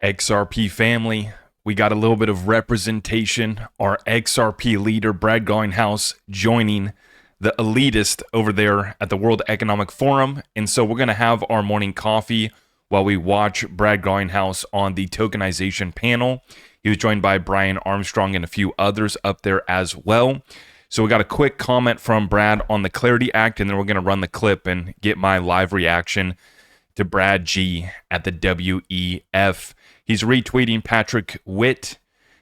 XRP family, we got a little bit of representation. Our XRP leader, Brad Garlinghouse, joining the elitist over there at the World Economic Forum. And so we're going to have our morning coffee while we watch Brad Garlinghouse on the tokenization panel. He was joined by Brian Armstrong and a few others up there as well. So we got a quick comment from Brad on the Clarity Act, and then we're going to run the clip and get my live reaction to Brad G at the WEF. He's retweeting Patrick Witt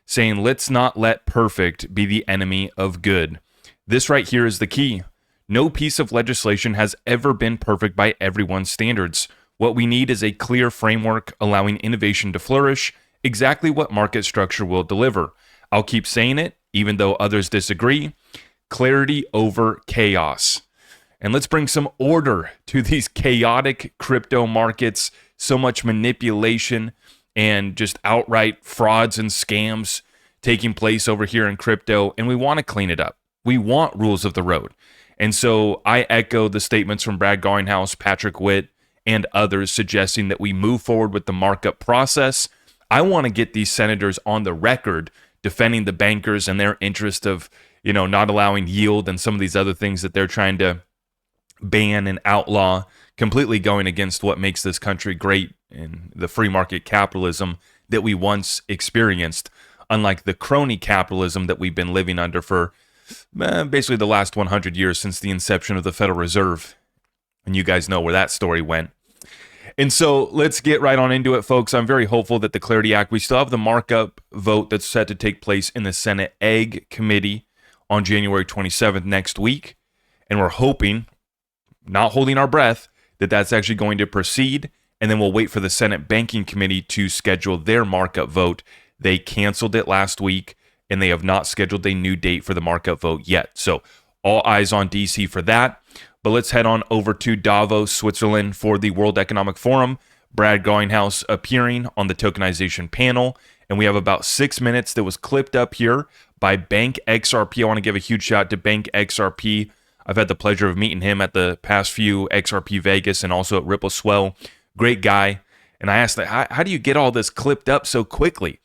saying, "Let's not let perfect be the enemy of good." This right here is the key. No piece of legislation has ever been perfect by everyone's standards. What we need is a clear framework allowing innovation to flourish, exactly what market structure will deliver. I'll keep saying it, even though others disagree. Clarity over chaos. And let's bring some order to these chaotic crypto markets. So much manipulation and just outright frauds and scams taking place over here in crypto. And we want to clean it up. We want rules of the road. And so I echo the statements from Brad Garlinghouse, Patrick Witt, and others suggesting that we move forward with the markup process. I want to get these senators on the record defending the bankers and their interest of, not allowing yield and some of these other things that they're trying to ban and outlaw, completely going against what makes this country great in the free market capitalism that we once experienced, unlike the crony capitalism that we've been living under for basically the last 100 years since the inception of the Federal Reserve. And you guys know where that story went. And so let's get right on into it, folks. I'm very hopeful that the Clarity Act, we still have the markup vote that's set to take place in the Senate Ag Committee on January 27th next week. And we're hoping, not holding our breath, that that's actually going to proceed. And then we'll wait for the Senate Banking Committee to schedule their markup vote. They canceled it last week, and they have not scheduled a new date for the markup vote yet. So all eyes on DC for that. But let's head on over to Davos, Switzerland for the World Economic Forum. Brad Garlinghouse appearing on the tokenization panel. And we have about 6 minutes that was clipped up here by Bank XRP. I want to give a huge shout out to Bank XRP. I've had the pleasure of meeting him at the past few XRP Vegas and also at Ripple Swell. Great guy. And I asked, how do you get all this clipped up so quickly?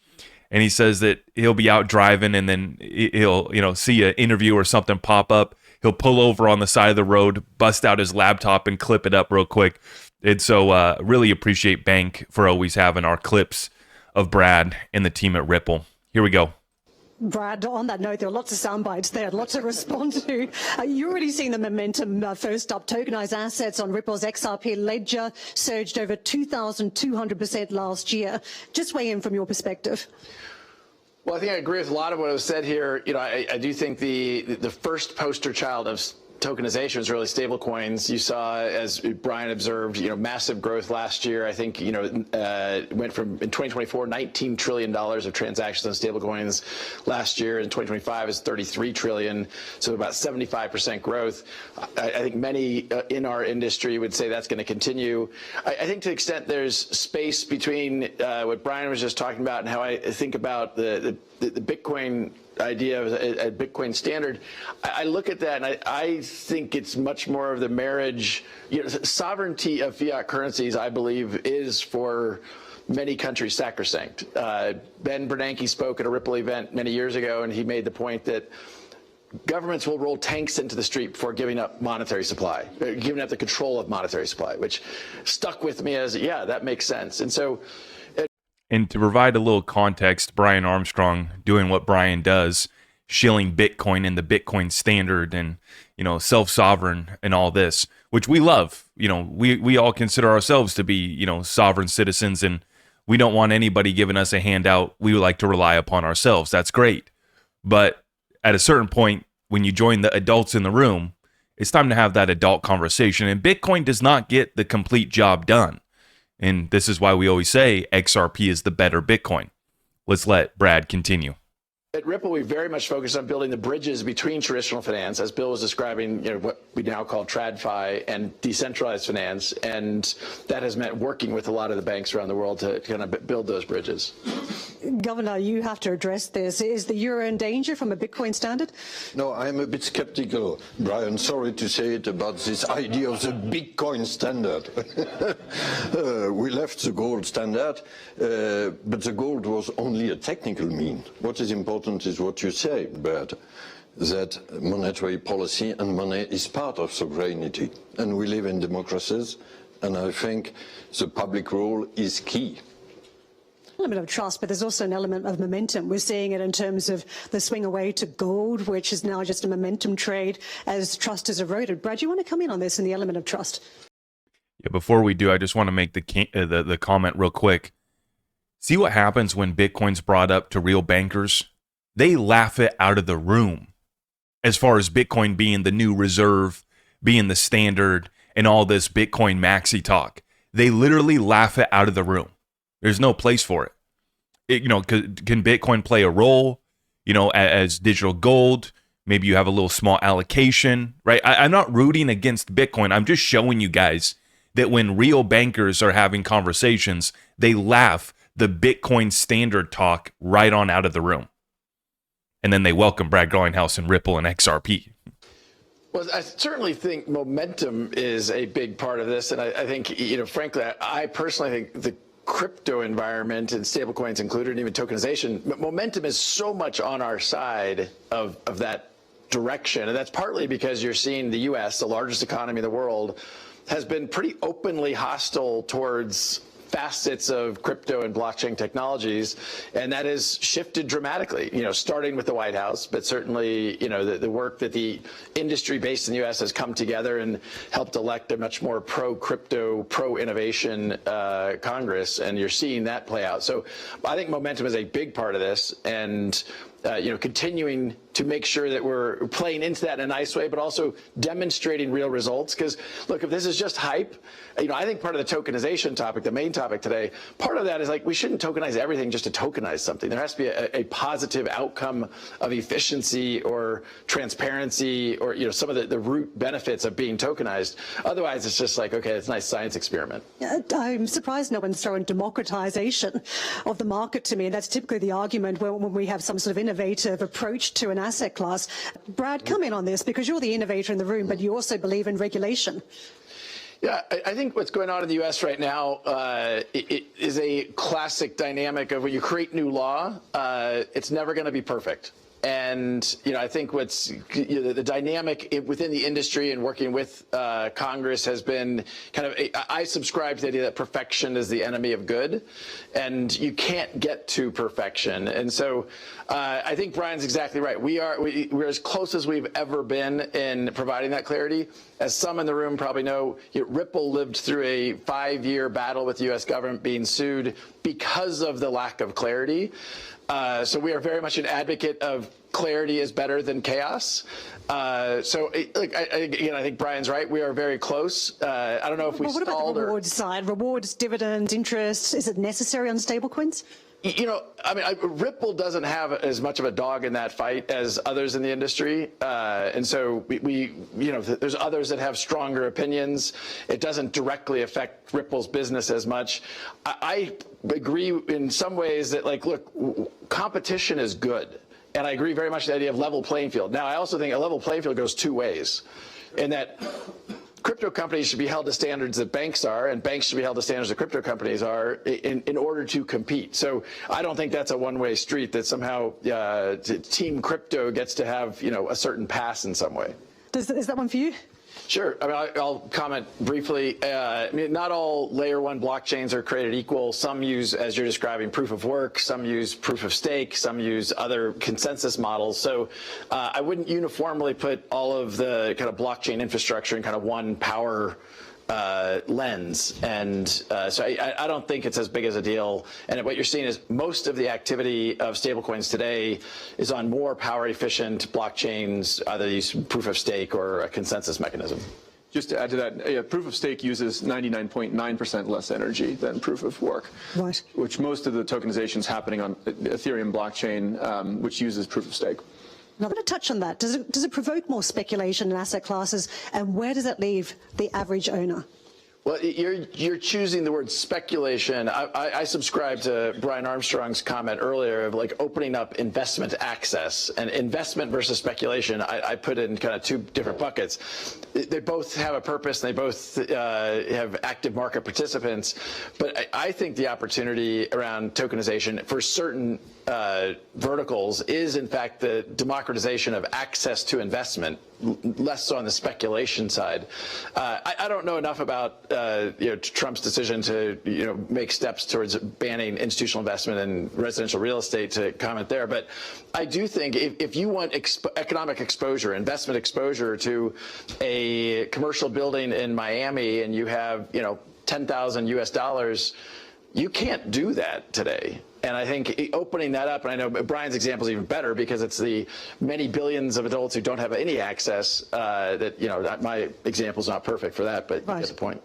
And he says that he'll be out driving and then he'll, see an interview or something pop up. He'll pull over on the side of the road, bust out his laptop and clip it up real quick. And so really appreciate Bank for always having our clips of Brad and the team at Ripple. Here we go. Brad, on that note, there are lots of sound bites there, lots to respond to. You're already seeing the momentum. First up, tokenized assets on Ripple's XRP ledger surged over 2,200% last year. Just weigh in from your perspective. Well, I think I agree with a lot of what was said here. I do think the first poster child of tokenization was really stable coins. You saw, as Brian observed, massive growth last year. I think, went from, in 2024, $19 trillion of transactions on stable coins. Last year, in 2025, is $33 trillion, so about 75% growth. I think many in our industry would say that's going to continue. I think to the extent there's space between what Brian was just talking about and how I think about the Bitcoin idea of a Bitcoin standard, I look at that and I think it's much more of the marriage. Sovereignty of fiat currencies, I believe, is for many countries sacrosanct. Ben Bernanke spoke at a Ripple event many years ago, and he made the point that governments will roll tanks into the street before giving up monetary supply, giving up the control of monetary supply, which stuck with me as, yeah, that makes sense. And so, and to provide a little context, Brian Armstrong doing what Brian does, shilling Bitcoin and the Bitcoin standard and, self-sovereign and all this, which we love. We all consider ourselves to be, sovereign citizens, and we don't want anybody giving us a handout. We would like to rely upon ourselves. That's great. But at a certain point, when you join the adults in the room, it's time to have that adult conversation. And Bitcoin does not get the complete job done. And this is why we always say XRP is the better Bitcoin. Let's let Brad continue. At Ripple, we very much focus on building the bridges between traditional finance, as Bill was describing, what we now call TradFi, and decentralized finance. And that has meant working with a lot of the banks around the world to kind of build those bridges. Governor, you have to address this. Is the euro in danger from a Bitcoin standard? No, I'm a bit skeptical, Brian. Sorry to say it about this idea of the Bitcoin standard. We left the gold standard, but the gold was only a technical mean. What is important is what you say, Brad, that monetary policy and money is part of sovereignty. And we live in democracies, and I think the public role is key. Element of trust, but there's also an element of momentum. We're seeing it in terms of the swing away to gold, which is now just a momentum trade as trust is eroded. Brad, do you want to come in on this and the element of trust? Yeah, before we do, I just want to make the comment real quick. See what happens when Bitcoin's brought up to real bankers? They laugh it out of the room as far as Bitcoin being the new reserve, being the standard, and all this Bitcoin maxi talk. They literally laugh it out of the room. There's no place for it. Can Bitcoin play a role, as digital gold? Maybe you have a little small allocation, right? I'm not rooting against Bitcoin. I'm just showing you guys that when real bankers are having conversations, they laugh the Bitcoin standard talk right on out of the room. And then they welcome Brad Garlinghouse and Ripple and XRP. Well, I certainly think momentum is a big part of this. And I think, frankly, I personally think the crypto environment and stablecoins included, and even tokenization, momentum is so much on our side of that direction. And that's partly because you're seeing the U.S., the largest economy in the world, has been pretty openly hostile towards facets of crypto and blockchain technologies, and that has shifted dramatically, starting with the White House, but certainly, the work that the industry based in the U.S. has come together and helped elect a much more pro-crypto, pro-innovation Congress, and you're seeing that play out. So I think momentum is a big part of this, and continuing to make sure that we're playing into that in a nice way, but also demonstrating real results. Because, look, if this is just hype, I think part of the tokenization topic, the main topic today, part of that is we shouldn't tokenize everything just to tokenize something. There has to be a positive outcome of efficiency or transparency or, some of the root benefits of being tokenized. Otherwise, it's just okay, it's a nice science experiment. I'm surprised no one's throwing democratization of the market to me. And that's typically the argument when we have some sort of innovative approach to an asset class. Brad, come in on this because you're the innovator in the room, but you also believe in regulation. Yeah, I think what's going on in the U.S. right now it is a classic dynamic of when you create new law, it's never going to be perfect. And, I think what's the dynamic within the industry and working with Congress has been kind of, I subscribe to the idea that perfection is the enemy of good, and you can't get to perfection. And so I think Brian's exactly right. We're as close as we've ever been in providing that clarity. As some in the room probably know, Ripple lived through a 5-year battle with the U.S. government being sued because of the lack of clarity. So we are very much an advocate of clarity is better than chaos. I think Brian's right. We are very close. I don't know if we stalled. What about the rewards side? Rewards, dividends, interest. Is it necessary on stablecoins? Ripple doesn't have as much of a dog in that fight as others in the industry. And so there's others that have stronger opinions. It doesn't directly affect Ripple's business as much. I agree in some ways that, look, competition is good. And I agree very much with the idea of level playing field. Now, I also think a level playing field goes two ways, in that crypto companies should be held to standards that banks are, and banks should be held to standards that crypto companies are in order to compete. So I don't think that's a one-way street that somehow Team Crypto gets to have, a certain pass in some way. Is that one for you? Sure. I'll comment briefly. Not all layer 1 blockchains are created equal. Some use, as you're describing, proof of work. Some use proof of stake. Some use other consensus models. So I wouldn't uniformly put all of the kind of blockchain infrastructure in kind of one power lens. And so I don't think it's as big as a deal. And what you're seeing is most of the activity of stablecoins today is on more power efficient blockchains, either use proof of stake or a consensus mechanism. Just to add to that, proof of stake uses 99.9% less energy than proof of work, right? Which most of the tokenization is happening on Ethereum blockchain, which uses proof of stake. I'm going to touch on that. Does it provoke more speculation in asset classes, and where does that leave the average owner? Well, you're choosing the word speculation. I subscribe to Brian Armstrong's comment earlier of like opening up investment access, and investment versus speculation. I put it in kind of two different buckets. They both have a purpose, and they both have active market participants. But I think the opportunity around tokenization for certain verticals is in fact the democratization of access to investment, less so on the speculation side. I don't know enough about Trump's decision to make steps towards banning institutional investment in residential real estate to comment there, but I do think if you want economic exposure, investment exposure to a commercial building in Miami, and you have $10,000 US, you can't do that today. And I think opening that up, and I know Brian's example is even better because it's the many billions of adults who don't have any access that, my example is not perfect for that, but you get the point.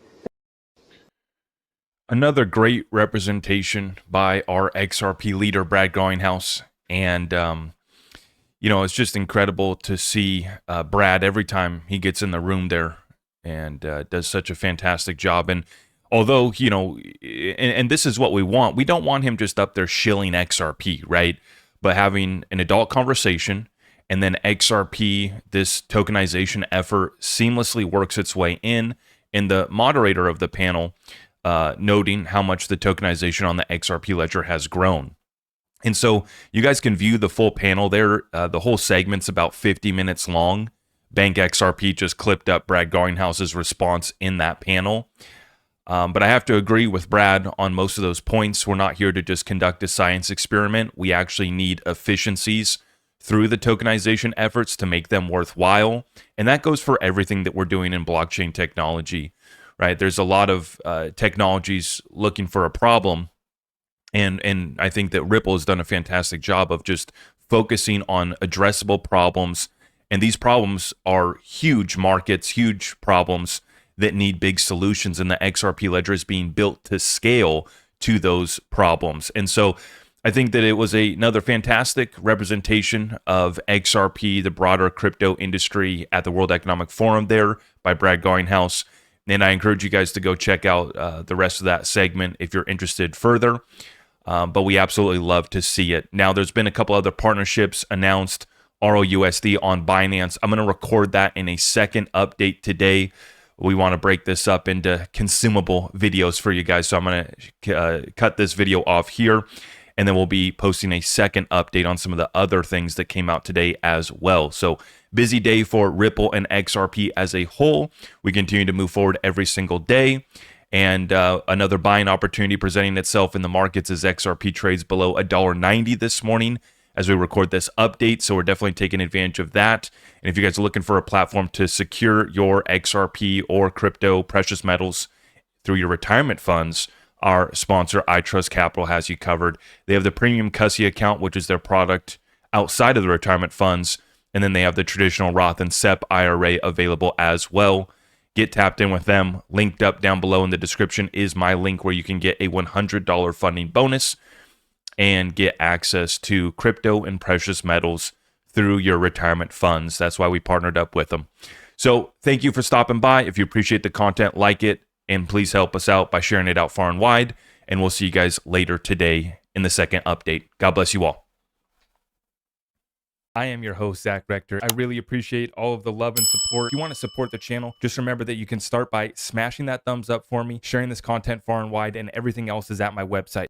Another great representation by our XRP leader, Brad Garlinghouse. And, it's just incredible to see Brad every time he gets in the room there and does such a fantastic job. And although, and this is what we want. We don't want him just up there shilling XRP, right? But having an adult conversation, and then XRP, this tokenization effort, seamlessly works its way in. And the moderator of the panel noting how much the tokenization on the XRP ledger has grown. And so you guys can view the full panel there. The whole segment's about 50 minutes long. Bank XRP just clipped up Brad Garlinghouse's response in that panel. But I have to agree with Brad on most of those points. We're not here to just conduct a science experiment. We actually need efficiencies through the tokenization efforts to make them worthwhile. And that goes for everything that we're doing in blockchain technology, right? There's a lot of technologies looking for a problem. And I think that Ripple has done a fantastic job of just focusing on addressable problems. And these problems are huge markets, huge problems that need big solutions, and the XRP ledger is being built to scale to those problems. And so I think that it was another fantastic representation of XRP, the broader crypto industry, at the World Economic Forum there by Brad Garlinghouse. And I encourage you guys to go check out the rest of that segment if you're interested further. But we absolutely love to see it. Now, there's been a couple other partnerships announced, ROUSD on Binance. I'm going to record that in a second update today. We want to break this up into consumable videos for you guys. So I'm going to cut this video off here, and then we'll be posting a second update on some of the other things that came out today as well. So busy day for Ripple and XRP as a whole. We continue to move forward every single day. And another buying opportunity presenting itself in the markets as XRP trades below $1.90 this morning as we record this update. So we're definitely taking advantage of that. And if you guys are looking for a platform to secure your XRP or crypto precious metals through your retirement funds, our sponsor, iTrust Capital, has you covered. They have the premium Cushy account, which is their product outside of the retirement funds. And then they have the traditional Roth and SEP IRA available as well. Get tapped in with them. Linked up down below in the description is my link where you can get a $100 funding bonus and get access to crypto and precious metals through your retirement funds. That's why we partnered up with them. So thank you for stopping by. If you appreciate the content, like it, and please help us out by sharing it out far and wide. And we'll see you guys later today in the second update. God bless you all. I am your host, Zach Rector. I really appreciate all of the love and support. If you want to support the channel, just remember that you can start by smashing that thumbs up for me, sharing this content far and wide, and everything else is at my website.